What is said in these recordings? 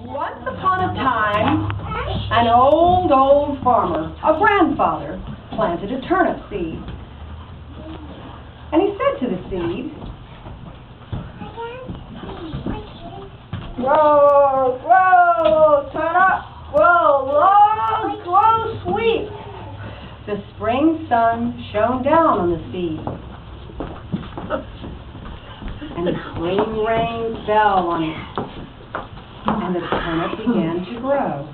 Once upon a time, an old farmer, a grandfather, planted a turnip seed. And he said to the seed, "Grow, grow, turnip, grow long, grow sweet." The spring sun shone down on the seed, and the spring rain fell on it, and the turnip began to grow.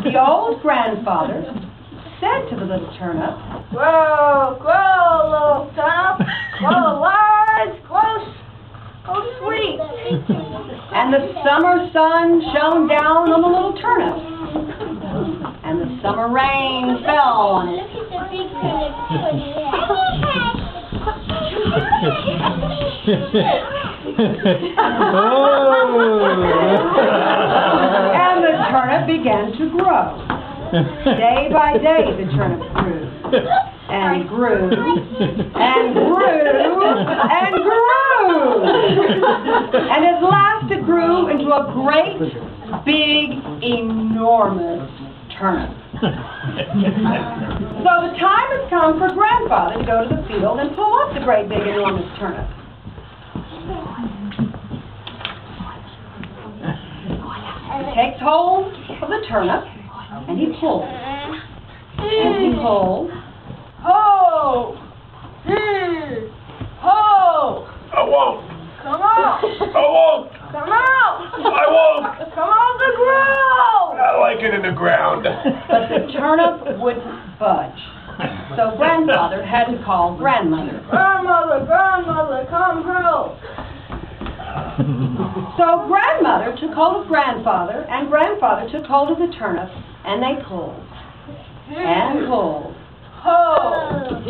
The old grandfather said to the little turnip, "Grow, grow, little turnip, grow large, grow sweet." And the summer sun shone down on the little turnip, and the summer rain fell on it. And the turnip began to grow. Day by day the turnip grew, and grew, and grew, and grew. And at last it grew into a great, big, enormous turnip. So the time has come for Grandfather to go to the field and pull up the great, big, enormous turnip. He takes hold of the turnip, and he pulls. And he pulls. Ho! Ho! I won't. Come on! I won't. Come on! I won't. Come on the ground! I like it in the ground. But the turnip wouldn't budge. So Grandfather had to call Grandmother. "Grandmother, Grandmother, come help!" So Grandmother took hold of Grandfather, and Grandfather took hold of the turnip, and they pulled. And pulled. Ho!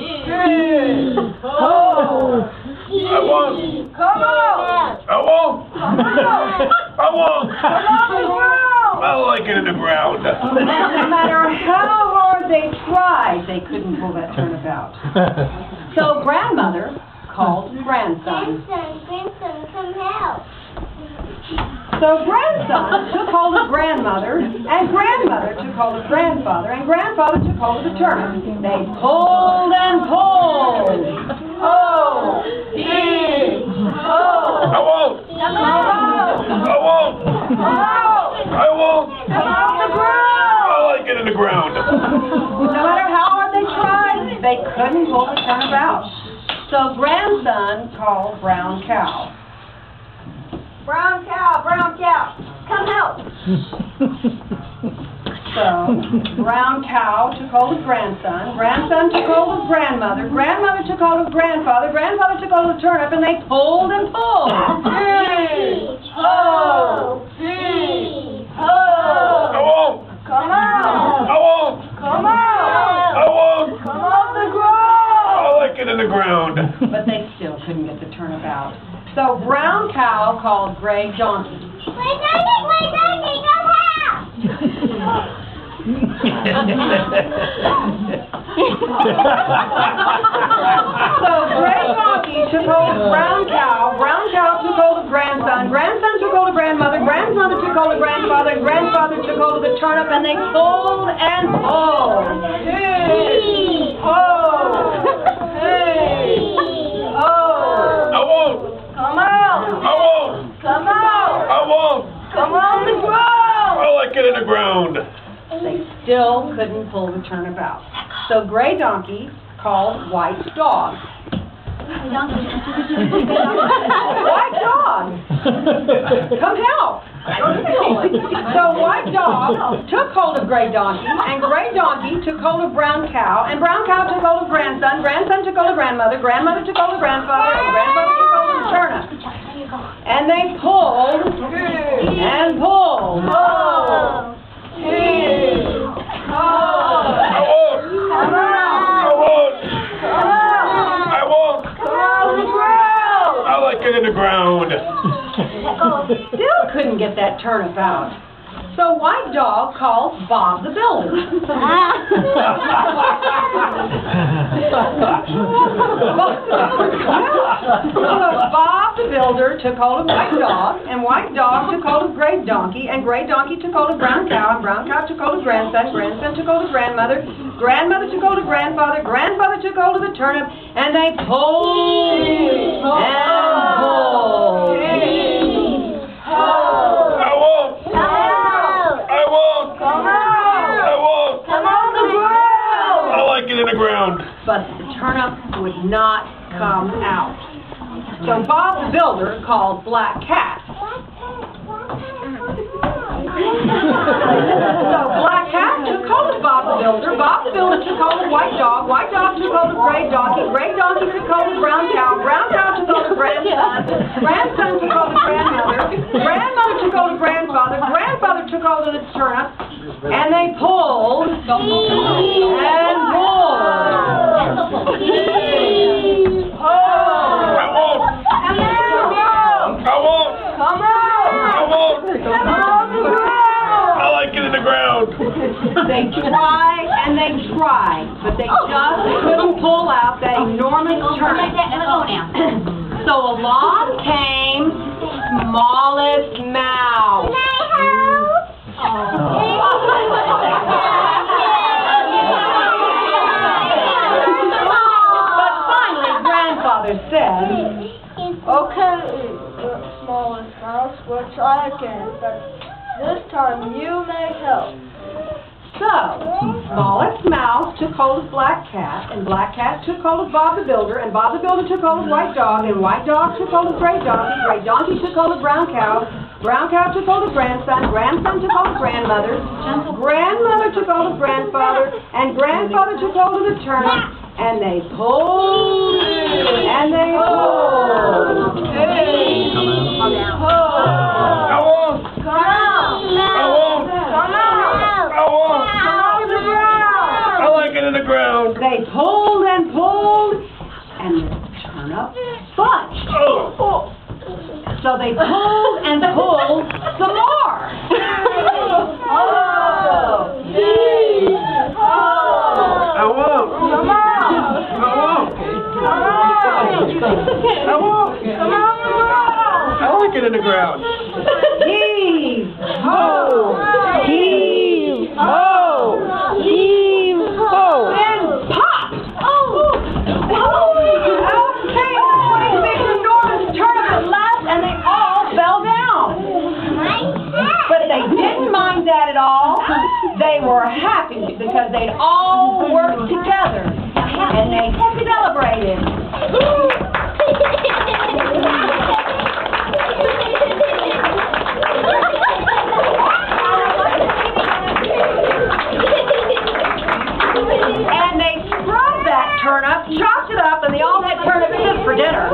Ho! I won't. Come on! I won't. Come on! I won't. Come on the ground! I like it in the ground. No matter how hard they tried, they couldn't pull that turnip out. So Grandmother called Grandson. Grandson, come help. So Grandson took hold of Grandmother, and Grandmother took hold of Grandfather, and Grandfather took hold of the turnip. They pulled and pulled. Oh! Oh! I won't. Come on! I won't. Come on! I won't. Come off the ground! I like it in the ground. No matter how hard they tried, they couldn't pull the turnip out. So Grandson called Brown Cow. "Brown cow, come help." So Brown Cow took hold of Grandson, Grandson took hold of Grandmother, Grandmother took hold of Grandfather, Grandfather took hold of the turnip, and they pulled and pulled. Ho! Ho! I won't. Come on! I won't. Come on! I won't. Come off the ground! I like it in the ground. But they still couldn't get the turnip out. So Brown Cow called Gray Donkey. Wait, Daddy, come help. So Gray Donkey took hold of Brown Cow took hold of Grandson, Grandson took hold of Grandmother, Grandmother took hold of Grandfather, and Grandfather took hold of the turnip, and they pulled and pulled. Hey! Oh! Hey! Oh! I won't. Come out! I won't. Come out! I won't. Come on the ground! I like it in the ground. They still couldn't pull the turnip out. So Gray Donkey called White Dog. White Dog! Come help! So White Dog took hold of Gray Donkey, and Gray Donkey took hold of Brown Cow, and Brown Cow took hold of Grandson, Grandson took hold of Grandmother, Grandmother took hold of Grandfather, and Grandfather took hold of the turnip. And they pulled and pulled. Oh! I won't. Come on! I won't. Come on! I won't. Come on the ground! I like it in the ground. Still couldn't get that turnip out. So White Dog called Bob the Builder. So Bob the builder took hold of White Dog, and White Dog took hold of Gray Donkey, and Gray Donkey took hold of Brown Cow, and Brown Cow took hold of Grandson, Grandson took hold of Grandmother, Grandmother took hold of Grandfather, Grandfather took hold of the turnip, and they pulled and pulled. I won't. I won't. I won't. I like it in the ground. But the turnip would not come out. So Bob the Builder called Black Cat. So Black Cat took hold of Bob the Builder. Bob the Builder took hold of White Dog. White Dog took hold of Gray Donkey. Gray Donkey took hold of Brown Cow. Brown Cow took hold of Grandson. Grandson took hold of Grandmother. Grandmother took hold of Grandfather. Grandfather took hold of the turnip. And they pulled and pulled. I like it in the ground. They tried and they tried, but they just couldn't pull out that enormous turnip. So along came Smallest Mouse. But finally, Grandfather said, Okay, Smallest Mouse, we'll try again, but this time you may help. so Smallest Mouse took hold of Black Cat, and Black Cat took hold of Bob the Builder, and Bob the Builder took hold of White Dog, and White Dog took hold of Gray Donkey, Gray Donkey took hold of Brown Cow, Brown Cow took hold of Grandson, Grandson took hold of Grandmother, Grandmother took hold of Grandfather, and Grandfather took hold of the turnip, and they pulled, and they pulled. I won't. I like it in the ground. They pulled and pulled, and the turnip budged. Oh. So they pulled and pulled some more. I won't. I like it in the ground. Heave, ho, Heave, ho, heave, ho. and pop. Out came the 26 enormous turnip at last, and they all fell down. But they didn't mind that at all. They were happy because they'd all worked together, and they celebrated. And they scrubbed that turnip, chopped it up, and they all had turnip soup for dinner.